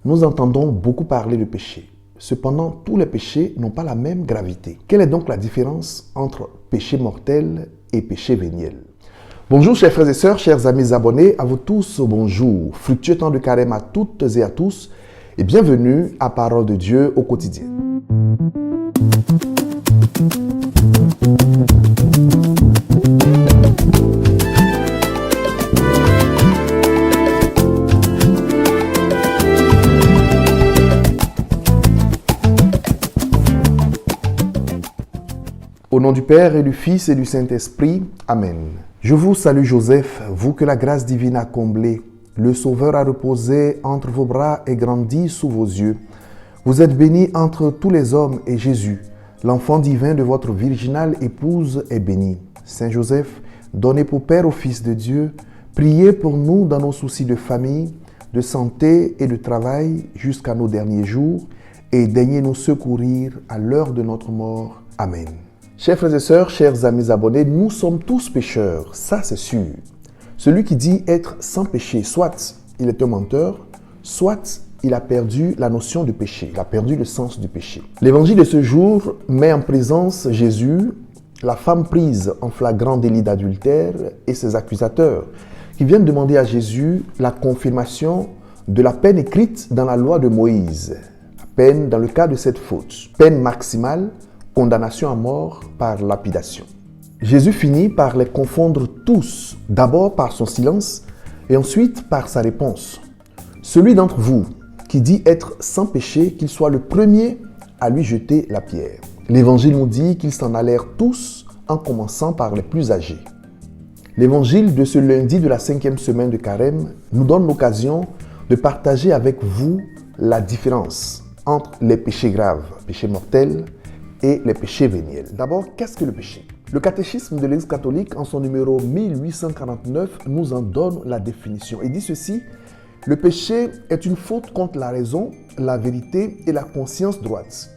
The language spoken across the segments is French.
Nous entendons beaucoup parler de péché. Cependant, tous les péchés n'ont pas la même gravité. Quelle est donc la différence entre péché mortel et péché véniel? Bonjour chers frères et sœurs, chers amis abonnés, à vous tous bonjour. Fructueux temps de carême à toutes et à tous et bienvenue à Parole de Dieu au quotidien. Au nom du Père et du Fils et du Saint-Esprit, Amen. Je vous salue Joseph, vous que la grâce divine a comblé. Le Sauveur a reposé entre vos bras et grandi sous vos yeux. Vous êtes bénie entre tous les hommes et Jésus, l'enfant divin de votre virginale épouse, est béni. Saint Joseph, donné pour Père au Fils de Dieu, priez pour nous dans nos soucis de famille, de santé et de travail jusqu'à nos derniers jours et daignez nous secourir à l'heure de notre mort. Amen. Chers frères et sœurs, chers amis abonnés, nous sommes tous pécheurs, ça c'est sûr. Celui qui dit être sans péché, soit il est un menteur, soit il a perdu la notion de péché, il a perdu le sens du péché. L'évangile de ce jour met en présence Jésus, la femme prise en flagrant délit d'adultère et ses accusateurs, qui viennent demander à Jésus la confirmation de la peine écrite dans la loi de Moïse, la peine dans le cas de cette faute, peine maximale, condamnation à mort par lapidation. Jésus finit par les confondre tous, d'abord par son silence et ensuite par sa réponse. Celui d'entre vous qui dit être sans péché, qu'il soit le premier à lui jeter la pierre. L'évangile nous dit qu'ils s'en allèrent tous en commençant par les plus âgés. L'évangile de ce lundi de la 5e semaine de Carême nous donne l'occasion de partager avec vous la différence entre les péchés graves, péchés mortels, et les péchés véniels. D'abord, qu'est-ce que le péché? Le catéchisme de l'Église catholique, en son numéro 1849, nous en donne la définition. Il dit ceci: le péché est une faute contre la raison, la vérité et la conscience droite.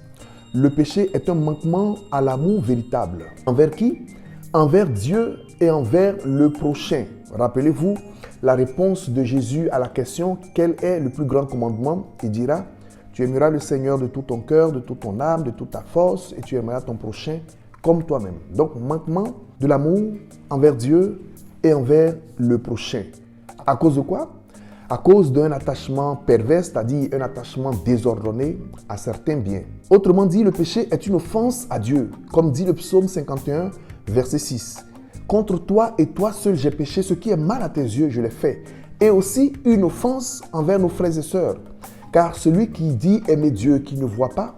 Le péché est un manquement à l'amour véritable. Envers qui? Envers Dieu et envers le prochain. Rappelez-vous la réponse de Jésus à la question « Quel est le plus grand commandement ?» Il dira: tu aimeras le Seigneur de tout ton cœur, de toute ton âme, de toute ta force, et tu aimeras ton prochain comme toi-même. Donc, manquement de l'amour envers Dieu et envers le prochain. À cause de quoi? À cause d'un attachement pervers, c'est-à-dire un attachement désordonné à certains biens. Autrement dit, le péché est une offense à Dieu, comme dit le psaume 51, verset 6. Contre toi et toi seul j'ai péché, ce qui est mal à tes yeux, je l'ai fait. Et aussi une offense envers nos frères et sœurs. Car celui qui dit aimer Dieu, qui ne voit pas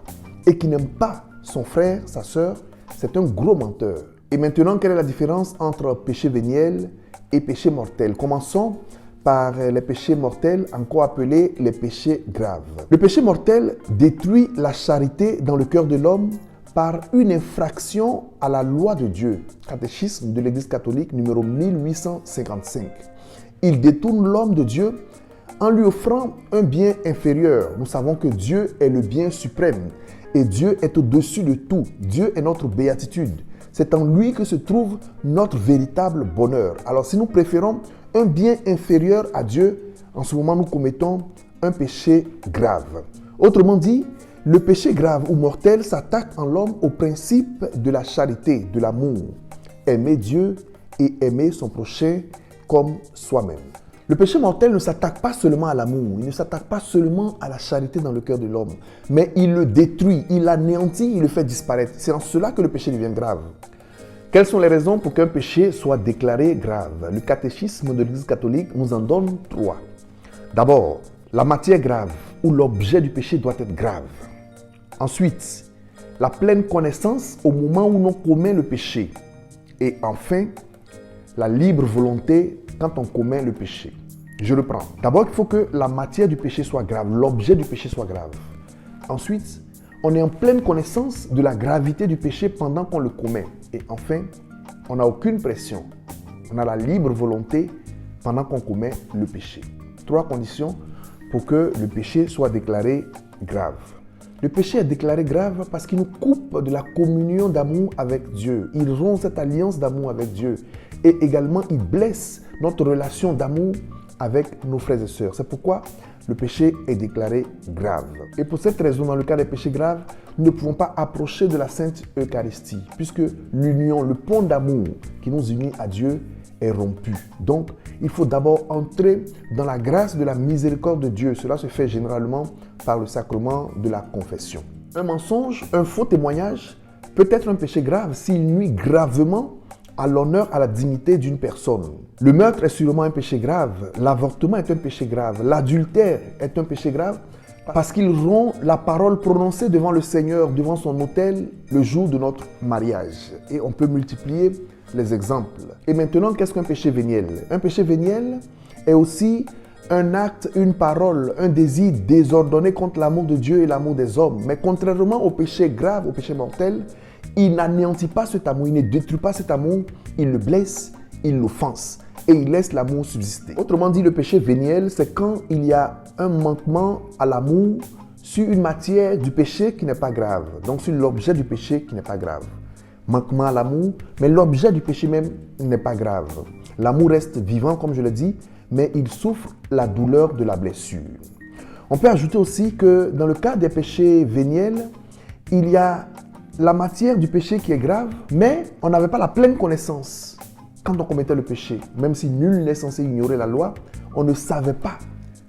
et qui n'aime pas son frère, sa sœur, c'est un gros menteur. Et maintenant, quelle est la différence entre péché véniel et péché mortel? Commençons par les péchés mortels, encore appelés les péchés graves. Le péché mortel détruit la charité dans le cœur de l'homme par une infraction à la loi de Dieu. Catéchisme de l'Église catholique numéro 1855. Il détourne l'homme de Dieu en lui offrant un bien inférieur. Nous savons que Dieu est le bien suprême et Dieu est au-dessus de tout. Dieu est notre béatitude. C'est en lui que se trouve notre véritable bonheur. Alors si nous préférons un bien inférieur à Dieu, en ce moment nous commettons un péché grave. Autrement dit, le péché grave ou mortel s'attaque en l'homme au principe de la charité, de l'amour. Aimer Dieu et aimer son prochain comme soi-même. Le péché mortel ne s'attaque pas seulement à l'amour, il ne s'attaque pas seulement à la charité dans le cœur de l'homme, mais il le détruit, il l'anéantit, il le fait disparaître. C'est en cela que le péché devient grave. Quelles sont les raisons pour qu'un péché soit déclaré grave? Le catéchisme de l'Église catholique nous en donne 3. D'abord, la matière grave ou l'objet du péché doit être grave. Ensuite, la pleine connaissance au moment où l'on commet le péché. Et enfin, la libre volonté quand on commet le péché. Je reprends. D'abord, il faut que la matière du péché soit grave, l'objet du péché soit grave. Ensuite, on est en pleine connaissance de la gravité du péché pendant qu'on le commet. Et enfin, on n'a aucune pression. On a la libre volonté pendant qu'on commet le péché. 3 conditions pour que le péché soit déclaré grave. Le péché est déclaré grave parce qu'il nous coupe de la communion d'amour avec Dieu. Il rompt cette alliance d'amour avec Dieu. Et également, il blesse notre relation d'amour avec nos frères et sœurs. C'est pourquoi le péché est déclaré grave. Et pour cette raison, dans le cas des péchés graves, nous ne pouvons pas approcher de la Sainte Eucharistie, puisque l'union, le pont d'amour qui nous unit à Dieu est rompu. Donc, il faut d'abord entrer dans la grâce de la miséricorde de Dieu. Cela se fait généralement par le sacrement de la confession. Un mensonge, un faux témoignage peut être un péché grave s'il nuit gravement à l'honneur, à la dignité d'une personne. Le meurtre est sûrement un péché grave, l'avortement est un péché grave, l'adultère est un péché grave parce qu'il rompt la parole prononcée devant le Seigneur, devant son autel, le jour de notre mariage. Et on peut multiplier les exemples. Et maintenant, qu'est-ce qu'un péché véniel? Un péché véniel est aussi un acte, une parole, un désir désordonné contre l'amour de Dieu et l'amour des hommes. Mais contrairement au péché grave, au péché mortel, il n'anéantit pas cet amour, il ne détruit pas cet amour, il le blesse, il l'offense et il laisse l'amour subsister. Autrement dit, le péché véniel, c'est quand il y a un manquement à l'amour sur une matière du péché qui n'est pas grave. Donc sur l'objet du péché qui n'est pas grave. Manquement à l'amour, mais l'objet du péché même n'est pas grave. L'amour reste vivant, comme je l'ai dit, mais il souffre la douleur de la blessure. On peut ajouter aussi que dans le cas des péchés véniels, il y a la matière du péché qui est grave, mais on n'avait pas la pleine connaissance quand on commettait le péché. Même si nul n'est censé ignorer la loi, on ne savait pas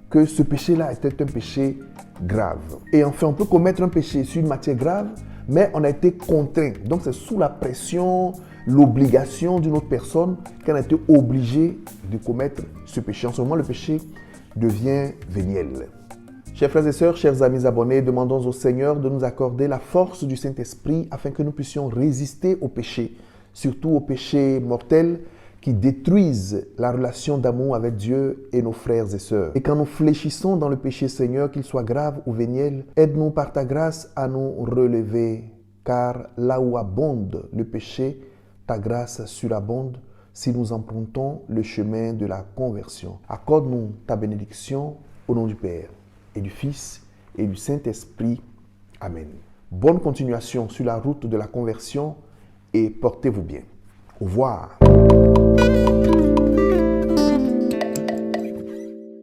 que ce péché-là était un péché grave. Et enfin, on peut commettre un péché sur une matière grave, mais on a été contraint. Donc c'est sous la pression, l'obligation d'une autre personne qu'on a été obligé de commettre ce péché. En ce moment, le péché devient véniel. Chers frères et sœurs, chers amis abonnés, demandons au Seigneur de nous accorder la force du Saint-Esprit afin que nous puissions résister au péché, surtout aux péchés mortels qui détruisent la relation d'amour avec Dieu et nos frères et sœurs. Et quand nous fléchissons dans le péché, Seigneur, qu'il soit grave ou véniel, aide-nous par ta grâce à nous relever, car là où abonde le péché, ta grâce surabonde si nous empruntons le chemin de la conversion. Accorde-nous ta bénédiction au nom du Père et du Fils et du Saint-Esprit. Amen. Bonne continuation sur la route de la conversion et portez-vous bien. Au revoir.